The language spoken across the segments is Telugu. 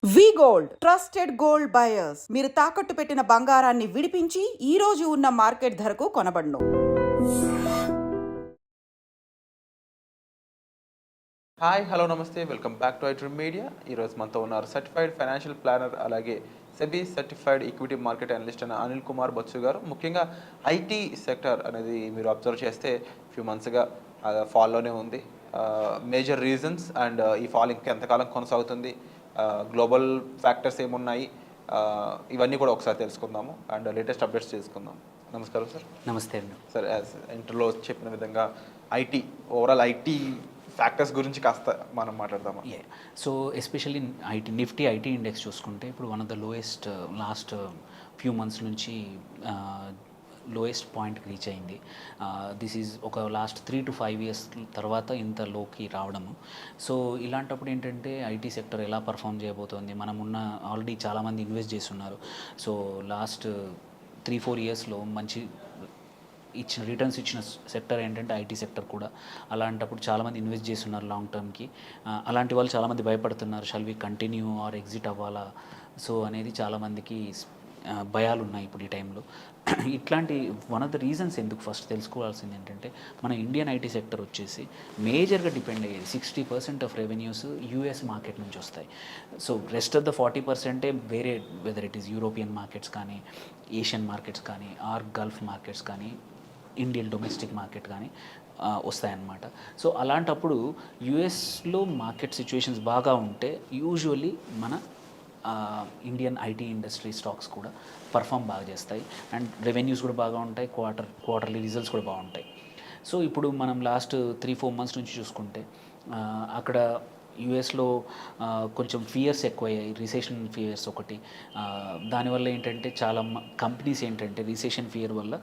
వి గోల్డ్ ట్రస్టెడ్ గోల్డ్ బయర్స్ మీరు తాకట్టు పెట్టిన బంగారాన్ని విడిపించి ఈ రోజు ఉన్న మార్కెట్ ధరకు కొనబడును. హాయ్ హలో నమస్తే welcome back to iDream media. ఈరోజు మనతో ఉన్నారు సర్టిఫైడ్ ఫైనాన్షియల్ ప్లానర్ అలాగే SEBI certified equity market analyst అయిన అనిల్ కుమార్ బొత్సు గారు. ముఖ్యంగా ఐటీ సెక్టర్ అనేది మీరు అబ్జర్వ్ చేస్తే ఫ్యూ మంత్స్గా ఫాల్లోనే ఉంది. మేజర్ రీజన్స్ అండ్ ఈ ఫాల్ ఇంకా ఎంతకాలం కొనసాగుతుంది, గ్లోబల్ ఫ్యాక్టర్స్ ఏమున్నాయి, ఇవన్నీ కూడా ఒకసారి తెలుసుకుందాము అండ్ లేటెస్ట్ అప్డేట్స్ చేసుకుందాం. నమస్కారం సార్. నమస్తే అండి. సార్, యాజ్ ఇంటర్లో చెప్పిన విధంగా ఓవరాల్ ఐటీ ఫ్యాక్టర్స్ గురించి కాస్త మనం మాట్లాడదాము. So especially Nifty IT index చూసుకుంటే ఇప్పుడు one of the lowest last few months నుంచి లోయెస్ట్ పాయింట్కి రీచ్ అయింది. దిస్ ఈజ్ ఒక లాస్ట్ 3 to 5 years తర్వాత ఇంత లోకి రావడము. సో ఇలాంటప్పుడు ఏంటంటే ఐటీ సెక్టర్ ఎలా పర్ఫామ్ చేయబోతోంది, మనమున్న ఆల్రెడీ చాలామంది ఇన్వెస్ట్ చేస్తున్నారు. సో లాస్ట్ 3-4 yearsలో మంచి రిటర్న్స్ ఇచ్చిన సెక్టర్ ఏంటంటే ఐటీ సెక్టర్ కూడా. అలాంటప్పుడు చాలామంది ఇన్వెస్ట్ చేస్తున్నారు లాంగ్ టర్మ్కి. అలాంటి వాళ్ళు చాలామంది భయపడుతున్నారు, shall we continue or exit అవ్వాలా సో అనేది చాలామందికి భయాలు ఉన్నాయి ఇప్పుడు ఈ టైంలో. ఇట్లాంటి వన్ ఆఫ్ ద రీజన్స్ ఎందుకు ఫస్ట్ తెలుసుకోవాల్సింది ఏంటంటే మన ఇండియన్ ఐటీ సెక్టర్ వచ్చేసి మేజర్గా డిపెండ్ అయ్యేది 60% ఆఫ్ రెవెన్యూస్ యూఎస్ మార్కెట్ నుంచి వస్తాయి. సో రెస్ట్ ఆఫ్ ద 40% వేరే, whether it is European markets కానీ, ఏషియన్ మార్కెట్స్ కానీ, ఆర్ గల్ఫ్ మార్కెట్స్ కానీ, ఇండియన్ డొమెస్టిక్ మార్కెట్ కానీ వస్తాయన్నమాట. సో అలాంటప్పుడు యూఎస్లో మార్కెట్ సిచ్యువేషన్స్ బాగా ఉంటే యూజువల్లీ మన ఇండియన్ ఐటీ ఇండస్ట్రీ స్టాక్స్ కూడా పర్ఫామ్ బాగా చేస్తాయి అండ్ రెవెన్యూస్ కూడా బాగా ఉంటాయి, క్వార్టర్లీ రిజల్ట్స్ కూడా బాగుంటాయి. సో ఇప్పుడు మనం లాస్ట్ 3-4 months నుంచి చూసుకుంటే అక్కడ యూఎస్లో కొంచెం ఫియర్స్ ఎక్కువయ్యాయి, రిసెషన్ ఫియర్స్ ఒకటి. దానివల్ల ఏంటంటే చాలా కంపెనీస్ ఏంటంటే రిసెషన్ ఫియర్ వల్ల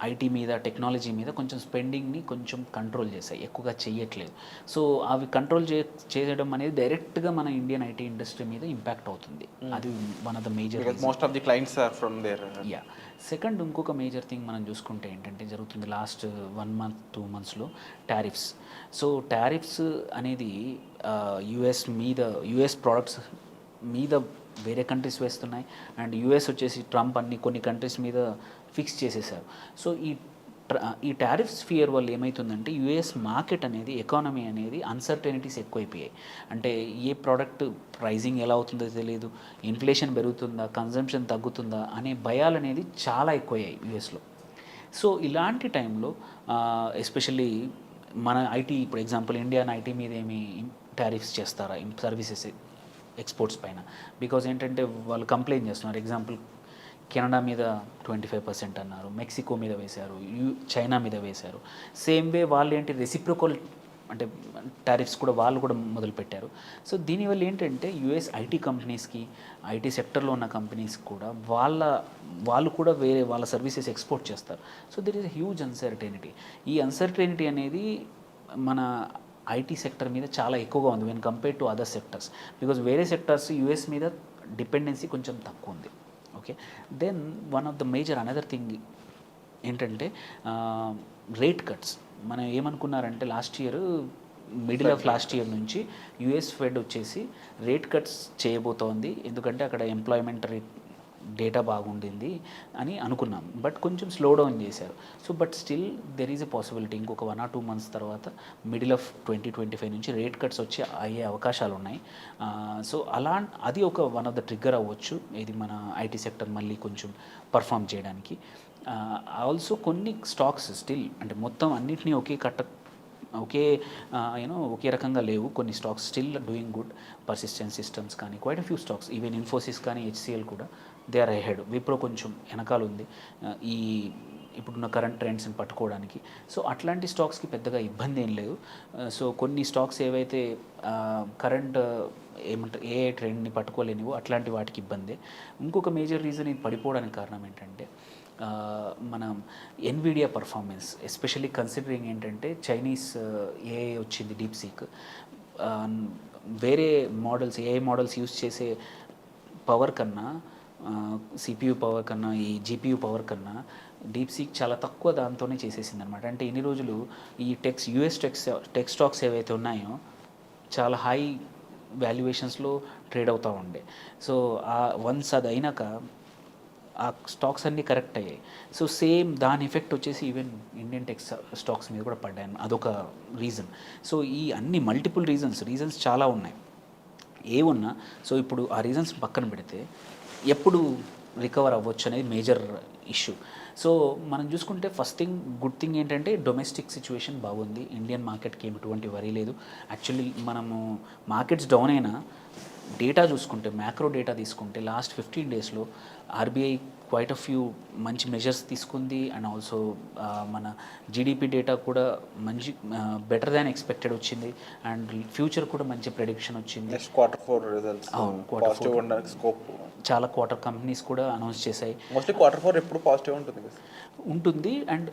ఐటీ మీద, టెక్నాలజీ మీద కొంచెం స్పెండింగ్ని కొంచెం కంట్రోల్ చేశాయి, ఎక్కువగా చేయట్లేదు. సో అవి కంట్రోల్ చేయడం అనేది డైరెక్ట్గా మన ఇండియన్ ఐటీ ఇండస్ట్రీ మీద ఇంపాక్ట్ అవుతుంది. అది one of the major, most of the clients are from there. Second ఇంకొక మేజర్ థింగ్ మనం చూసుకుంటే ఏంటంటే జరుగుతుంది లాస్ట్ 1 month 2 monthsలో టారిఫ్స్. సో టారిఫ్స్ అనేది యూఎస్ ప్రోడక్ట్స్ మీద వేరే కంట్రీస్ వేస్తున్నాయి అండ్ యూఎస్ వచ్చేసి ట్రంప్ కొన్ని కంట్రీస్ మీద ఫిక్స్ చేసేసారు. సో ఈ టారిఫ్స్ ఫియర్ వల్ల ఏమవుతుందంటే యూఎస్ మార్కెట్ అనేది, ఎకానమీ అనేది అన్సర్టెనిటీస్ ఎక్కువైపోయాయి. అంటే ఏ ప్రోడక్ట్ ప్రైజింగ్ ఎలా అవుతుందో తెలియదు, ఇన్ఫ్లేషన్ పెరుగుతుందా, కన్జంప్షన్ తగ్గుతుందా అనే భయాలు అనేది చాలా ఎక్కువయ్యాయి యూఎస్లో. సో ఇలాంటి టైంలో ఎస్పెషల్లీ మన ఐటీ, ఇప్పుడు ఎగ్జాంపుల్ ఇండియన్ ఐటీ మీద ఏమి టారిఫ్స్ చేస్తారా సర్వీసెస్ ఎక్స్పోర్ట్స్ పైన? బికాజ్ ఏంటంటే వాళ్ళు కంప్లైంట్ చేస్తున్నారు. ఎగ్జాంపుల్ కెనడా మీద 25% అన్నారు, మెక్సికో మీద వేశారు, చైనా మీద వేశారు. సేమ్ వే వాళ్ళు ఏంటి రెసిప్రోకల్ అంటే టారిఫ్స్ కూడా వాళ్ళు కూడా మొదలుపెట్టారు. సో దీనివల్ల ఏంటంటే యూఎస్ ఐటీ కంపెనీస్కి, ఐటీ సెక్టర్లో ఉన్న కంపెనీస్ కూడా వాళ్ళు కూడా వేరే వాళ్ళ సర్వీసెస్ ఎక్స్పోర్ట్ చేస్తారు. So there is a huge uncertainty. ఈ అన్సర్టెనిటీ అనేది మన ఐటీ సెక్టర్ మీద చాలా ఎక్కువగా ఉంది when compare to other sectors. Because వేరే సెక్టర్స్ యూఎస్ మీద డిపెండెన్సీ కొంచెం తక్కువ ఉంది. Okay, then one of the major another thing ఏంటంటే రేట్ కట్స్. మనం ఏమనుకున్నారంటే మిడిల్ ఆఫ్ లాస్ట్ ఇయర్ నుంచి యుఎస్ ఫెడ్ వచ్చేసి రేట్ కట్స్ చేయబోతోంది, ఎందుకంటే అక్కడ ఎంప్లాయ్మెంట్ రేట్ డేటా బాగుండింది అని అనుకున్నాం. బట్ కొంచెం స్లో డౌన్ చేశారు. So but still there is a possibility ఇంకొక 1 or 2 months తర్వాత మిడిల్ ఆఫ్ 2025 నుంచి రేట్ కట్స్ అయ్యే అవకాశాలు ఉన్నాయి. సో అది వన్ ఆఫ్ ద ట్రిగ్గర్ అవ్వచ్చు ఇది మన ఐటీ సెక్టర్ మళ్ళీ కొంచెం పర్ఫామ్ చేయడానికి. ఆల్సో కొన్ని స్టాక్స్ స్టిల్ అంటే మొత్తం అన్నిటినీ ఒకే రకంగా లేవు. కొన్ని stocks still doing good. Persistent Systems కానీ, quite few stocks, even Infosys కానీ, హెచ్సిఎల్ కూడా దే ఆర్ అహెడ్. విప్రో కొంచెం వెనకాల ఉంది ఇప్పుడున్న కరెంట్ ట్రెండ్స్ని పట్టుకోవడానికి. సో అట్లాంటి స్టాక్స్కి పెద్దగా ఇబ్బంది ఏం లేదు. సో కొన్ని స్టాక్స్ ఏవైతే కరెంట్ ఏ ట్రెండ్ని పట్టుకోలేనివో అట్లాంటి వాటికి ఇబ్బందే. ఇంకొక మేజర్ రీజన్ ఇది పడిపోవడానికి కారణం ఏంటంటే మన ఎన్విడియా పర్ఫార్మెన్స్, ఎస్పెషల్లీ కన్సిడరింగ్ ఏంటంటే చైనీస్ ఏఐ వచ్చింది, డీప్సీక్. వేరే ఏఐ మోడల్స్ యూస్ చేసే పవర్ కన్నా, సిపియు పవర్ కన్నా, ఈ జీపీయూ పవర్ కన్నా డీప్సీక్ చాలా తక్కువ దాంతోనే చేసేసింది అనమాట. అంటే ఇన్ని రోజులు ఈ యూఎస్ టెక్ స్టాక్స్ ఏవైతే ఉన్నాయో చాలా హై వాల్యుయేషన్స్లో ట్రేడ్ అవుతూ ఉండే. సో వన్స్ అది అయినాక ఆ స్టాక్స్ అన్నీ కరెక్ట్ అయ్యాయి. సో సేమ్ దాని ఎఫెక్ట్ వచ్చేసి ఈవెన్ ఇండియన్ టెక్ స్టాక్స్ మీద కూడా పడ్డాయి. అదొక రీజన్. సో ఈ అన్ని మల్టిపుల్ రీజన్స్ చాలా ఉన్నాయి. ఏమున్నా సో ఇప్పుడు ఆ రీజన్స్ పక్కన పెడితే ఎప్పుడు రికవర్ అవ్వచ్చు అనేది మేజర్ ఇష్యూ. సో మనం చూసుకుంటే ఫస్ట్ థింగ్ గుడ్ థింగ్ ఏంటంటే డొమెస్టిక్ సిచ్యువేషన్ బాగుంది. ఇండియన్ మార్కెట్కి ఎటువంటి వరీ లేదు. యాక్చువల్లీ మనము మార్కెట్స్ డౌన్ అయినా డేటా చూసుకుంటే మ్యాక్రో డేటా తీసుకుంటే లాస్ట్ 15 డేస్లో ఆర్బీఐ క్వైట్ అ ఫ్యూ మంచి మెజర్స్ తీసుకుంది. అండ్ ఆల్సో మన జీడిపి డేటా కూడా మంచి బెటర్ దాన్ ఎక్స్పెక్టెడ్ వచ్చింది. అండ్ ఫ్యూచర్ కూడా మంచి ప్రెడిక్షన్ వచ్చింది. Q4 రిజల్ట్స్ పాజిటివ్ ఉండడానికి స్కోప్ చాలా క్వార్టర్ కంపెనీస్ కూడా అనౌన్స్ చేశాయి. మోస్ట్లీ Q4 ఎప్పుడు పాజిటివ్ ఉంటుంది అండ్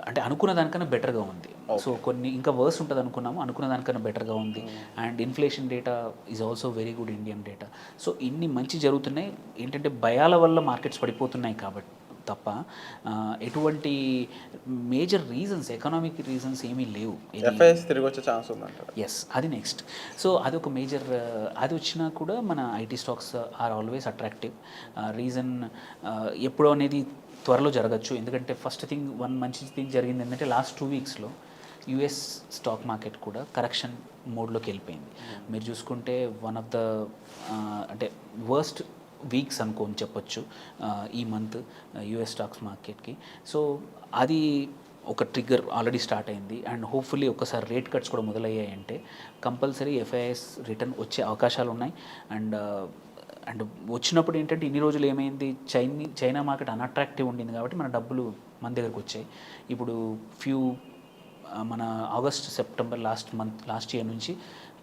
అంటే అనుకున్న దానికన్నా బెటర్గా ఉంది. సో కొన్ని ఇంకా వర్స్ ఉంటుంది అనుకున్న దానికన్నా బెటర్గా ఉంది. And inflation data is also very good Indian data. So ఇన్ని మంచి జరుగుతున్నాయి. ఏంటంటే భయాల వల్ల మార్కెట్స్ పడిపోతున్నాయి కాబట్టి తప్ప ఎటువంటి మేజర్ రీజన్స్ ఎకనామిక్ రీజన్స్ ఏమీ లేవు. తిరిగి వచ్చే ఛాన్స్ ఉందంట. ఎస్, అది నెక్స్ట్. సో అది ఒక మేజర్, అది వచ్చినా కూడా మన IT stocks are always attractive. Reason ఎప్పుడో అనేది త్వరలో జరగచ్చు. ఎందుకంటే ఫస్ట్ థింగ్ మంచి థింగ్ జరిగింది ఏంటంటే లాస్ట్ 2 వీక్స్లో యుఎస్ స్టాక్ మార్కెట్ కూడా కరెక్షన్ మోడ్లోకి వెళ్ళిపోయింది. మీరు చూసుకుంటే వన్ ఆఫ్ ద అంటే వర్స్ట్ వీక్స్ అనుకోని చెప్పొచ్చు ఈ మంత్ యుఎస్ స్టాక్స్ మార్కెట్కి. సో అది ఒక ట్రిగ్గర్ ఆల్రెడీ స్టార్ట్ అయింది. అండ్ హోప్ఫుల్లీ ఒకసారి రేట్ కట్స్ కూడా మొదలయ్యాయంటే కంపల్సరీ ఎఫ్ఐఎస్ రిటర్న్ వచ్చే అవకాశాలు ఉన్నాయి. అండ్ వచ్చినప్పుడు ఏంటంటే ఇన్ని రోజులు ఏమైంది, చైనా మార్కెట్ అన్అట్రాక్టివ్ ఉండింది కాబట్టి మన డబ్బులు మన దగ్గరకు వచ్చాయి. ఇప్పుడు మన ఆగస్ట్ సెప్టెంబర్ లాస్ట్ ఇయర్ నుంచి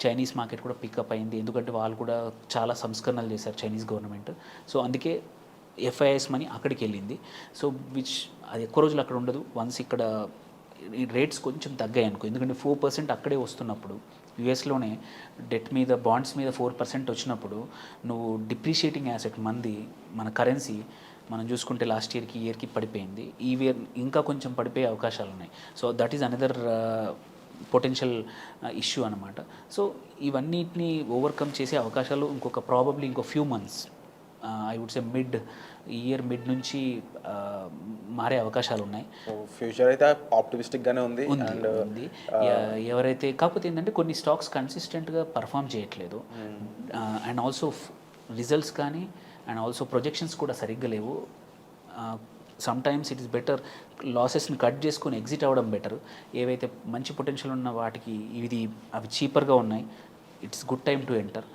చైనీస్ మార్కెట్ కూడా పికప్ అయింది. ఎందుకంటే వాళ్ళు కూడా చాలా సంస్కరణలు చేశారు చైనీస్ గవర్నమెంట్. సో అందుకే ఎఫ్ఐఎస్ మనీ అక్కడికి వెళ్ళింది. సో అది ఎక్కువ రోజులు అక్కడ ఉండదు. వన్స్ ఇక్కడ ఈ రేట్స్ కొంచెం తగ్గాయి అనుకో, ఎందుకంటే 4% అక్కడే వస్తున్నప్పుడు యుఎస్లోనే డెట్ మీద బాండ్స్ మీద 4% వచ్చినప్పుడు నువ్వు డిప్రిషియేటింగ్ యాసెట్ మన కరెన్సీ మనం చూసుకుంటే లాస్ట్ ఇయర్కి పడిపోయింది. ఈ ఇయర్ ఇంకా కొంచెం పడిపోయే అవకాశాలు ఉన్నాయి. So that is another potential issue అనమాట. సో ఇవన్నిటిని ఓవర్కమ్ చేసే అవకాశాలు ప్రాబబ్లీ ఇంకో few months, I would say mid నుంచి మారే అవకాశాలు ఉన్నాయి. ఫ్యూచర్ అయితే ఆప్టిమిస్టిక్గానే ఉంది. ఎవరైతే కాకపోతే ఏంటంటే కొన్ని స్టాక్స్ కన్సిస్టెంట్గా పర్ఫామ్ చేయట్లేదు. అండ్ ఆల్సో రిజల్ట్స్ కానీ అండ్ ఆల్సో ప్రొజెక్షన్స్ కూడా సరిగ్గా లేవు. సమ్టైమ్స్ ఇట్ ఈస్ బెటర్ లాసెస్ని కట్ చేసుకొని ఎగ్జిట్ అవ్వడం బెటర్. ఏవైతే మంచి పొటెన్షియల్ ఉన్న వాటికి అవి చీపర్గా ఉన్నాయి, it's good time to enter.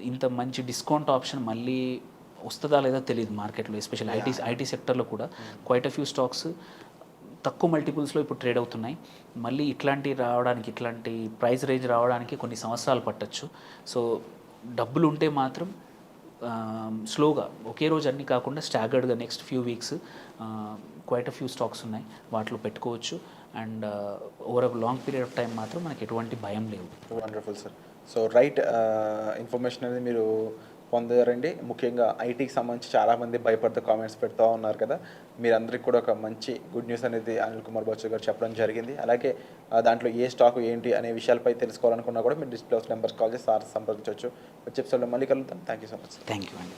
ఇంత మంచి డిస్కౌంట్ ఆప్షన్ మళ్ళీ వస్తుందా లేదా తెలియదు మార్కెట్లో. ఎస్పెషల్ ఐటీ సెక్టర్లో కూడా క్వైట్ అ ఫ్యూ స్టాక్స్ తక్కువ మల్టిపుల్స్లో ఇప్పుడు ట్రేడ్ అవుతున్నాయి. మళ్ళీ ఇట్లాంటి ప్రైస్ రేంజ్ రావడానికి కొన్ని సంవత్సరాలు పట్టచ్చు. సో డబ్బులు ఉంటే మాత్రం స్లోగా ఒకే రోజు అన్నీ కాకుండా స్టాగర్డ్గా next few weeks quite a few stocks ఉన్నాయి, వాటిలో పెట్టుకోవచ్చు. And over a long period of time మాత్రం మనకి ఎటువంటి భయం లేవు. Wonderful sir. So right information అనేది మీరు పొందారండి. ముఖ్యంగా ఐటీకి సంబంధించి చాలామంది భయపడుతూ కామెంట్స్ పెడుతూ ఉన్నారు కదా, మీరందరికీ కూడా ఒక మంచి గుడ్ న్యూస్ అనేది అనిల్ కుమార్ బచ్చు గారు చెప్పడం జరిగింది. అలాగే దాంట్లో ఏ స్టాక్ ఏంటి అనే విషయాలపై తెలుసుకోవాలనుకున్నా కూడా మీరు డిస్ప్లే నెంబర్స్ కాల్ చేసి సార్ సంప్రదించవచ్చు. వచ్చే ఎపిసోడ్లో మళ్ళీ కలుద్దాం. Thank you so much. Thank you అండి.